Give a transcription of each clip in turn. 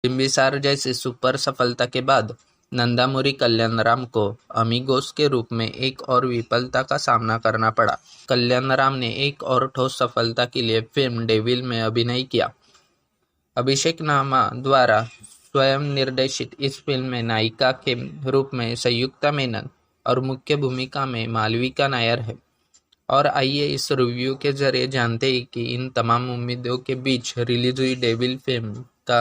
बिम्बिसार जैसी सुपर सफलता के बाद नंदामुरी कल्याणराम को अमीगोस के रूप में एक और विफलता का सामना करना पड़ा। कल्याणराम ने एक और ठोस सफलता के लिए फिल्म डेविल में अभिनय किया। अभिषेक नामा द्वारा स्वयं निर्देशित इस फिल्म में नायिका के रूप में संयुक्ता मेनन और मुख्य भूमिका में मालविका नायर है। और आइए इस रिव्यू के जरिए जानते हैं कि इन तमाम उम्मीदों के बीच रिलीज हुई डेविल फिल्म का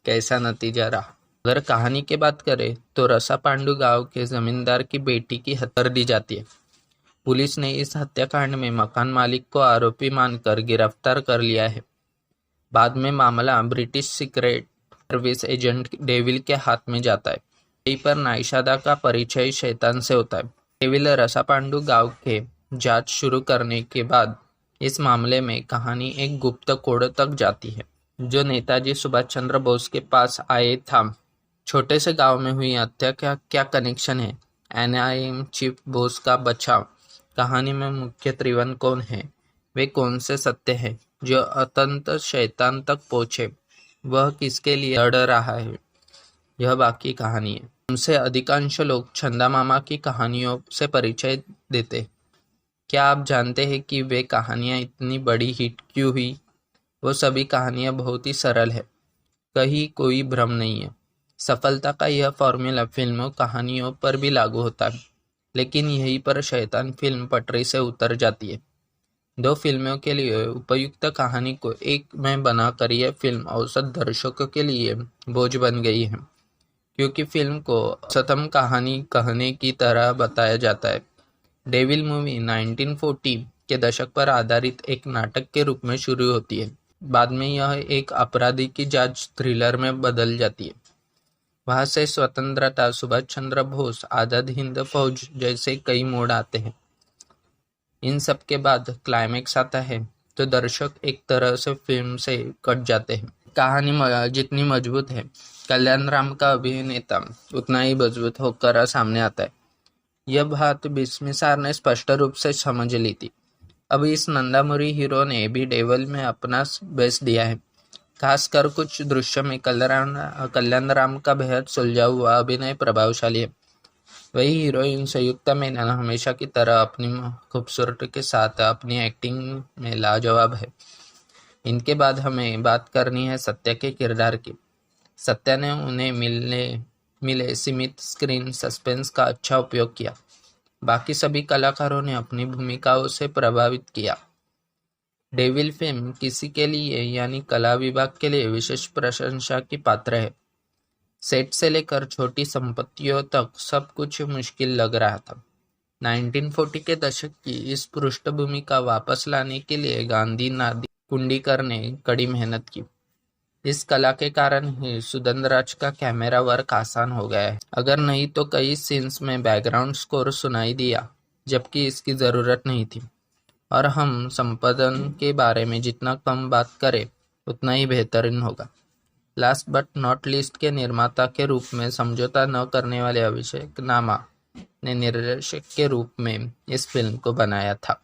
कैसा नतीजा रहा। अगर कहानी की बात करें तो रसापांडु गांव के जमींदार की बेटी की हत्या कर दी जाती है। पुलिस ने इस हत्याकांड में मकान मालिक को आरोपी मानकर गिरफ्तार कर लिया है। बाद में मामला British secret service agent devil के हाथ में जाता है। यहीं पर नाइशादा का परिचय शैतान से होता है। डेविल रसापांडु गांव के जांच शुरू करने के बाद इस मामले में कहानी एक गुप्त कोड तक जाती है जो नेताजी सुभाष चंद्र बोस के पास आए था। छोटे से गांव में हुई हत्या का क्या कनेक्शन है? एनआईएम चीफ बोस का बचाव। कहानी में मुख्य त्रिवन कौन है? वे कौन से सत्य हैं जो अत्यंत शैतान तक पहुंचे? वह किसके लिए लड़ रहा है? यह बाकी कहानी है। हमसे अधिकांश लोग चंदा मामा की कहानियों से परिचय देते। क्या आप जानते हैं कि वे कहानियां इतनी बड़ी हिट क्यों हुई? वो सभी कहानियां बहुत ही सरल है, कहीं कोई भ्रम नहीं है। सफलता का यह फॉर्मूला फिल्मों कहानियों पर भी लागू होता है, लेकिन यहीं पर शैतान फिल्म पटरी से उतर जाती है। दो फिल्मों के लिए उपयुक्त कहानी को एक में बनाकर यह फिल्म औसत दर्शकों के लिए बोझ बन गई है, क्योंकि फिल्म को औसतम कहानी कहने की तरह बताया जाता है। डेविल मूवी 1940 के दशक पर आधारित एक नाटक के रूप में शुरू होती है। बाद में यह एक अपराधी की जांच थ्रिलर में बदल जाती है। वहां से स्वतंत्रता, सुभाष चंद्र बोस, आजाद हिंद फौज जैसे कई मोड़ आते हैं। इन सब के बाद क्लाइमेक्स आता है तो दर्शक एक तरह से फिल्म से कट जाते हैं। कहानी जितनी मजबूत है, कल्याणराम का अभिनेता उतना ही मजबूत होकर सामने आता है। यह बात बिस्मिसार ने स्पष्ट रूप से समझ ली थी। अब इस नंदामुरी हीरो ने भी डेविल में अपना बेस्ट दिया है। खासकर कुछ दृश्य में कल्याणराम का बेहद सुलझा हुआ अभिनय प्रभावशाली है। वही हीरोइन संयुक्ता मेनन हमेशा की तरह अपनी खूबसूरती के साथ अपनी एक्टिंग में लाजवाब है। इनके बाद हमें बात करनी है सत्या के किरदार की। सत्या ने उन्हें मिले सीमित स्क्रीन सस्पेंस का अच्छा उपयोग किया। बाकी सभी कलाकारों ने अपनी भूमिकाओं से प्रभावित किया। डेविल फिल्म किसी के लिए यानी कला विभाग के लिए विशेष प्रशंसा की पात्र है। सेट से लेकर छोटी संपत्तियों तक सब कुछ मुश्किल लग रहा था। 1940 के दशक की इस पृष्ठभूमि का वापस लाने के लिए गांधी नादी कुंडीकर ने कड़ी मेहनत की। इस कला के कारण ही सुंदरराज का कैमरा वर्क आसान हो गया है। अगर नहीं तो कई सीन्स में बैकग्राउंड स्कोर सुनाई दिया, जबकि इसकी जरूरत नहीं थी। और हम संपादन के बारे में जितना कम बात करें उतना ही बेहतरीन होगा। लास्ट बट नॉट लीस्ट के निर्माता के रूप में समझौता न करने वाले अभिषेक नामा ने निर्देशक के रूप में इस फिल्म को बनाया था।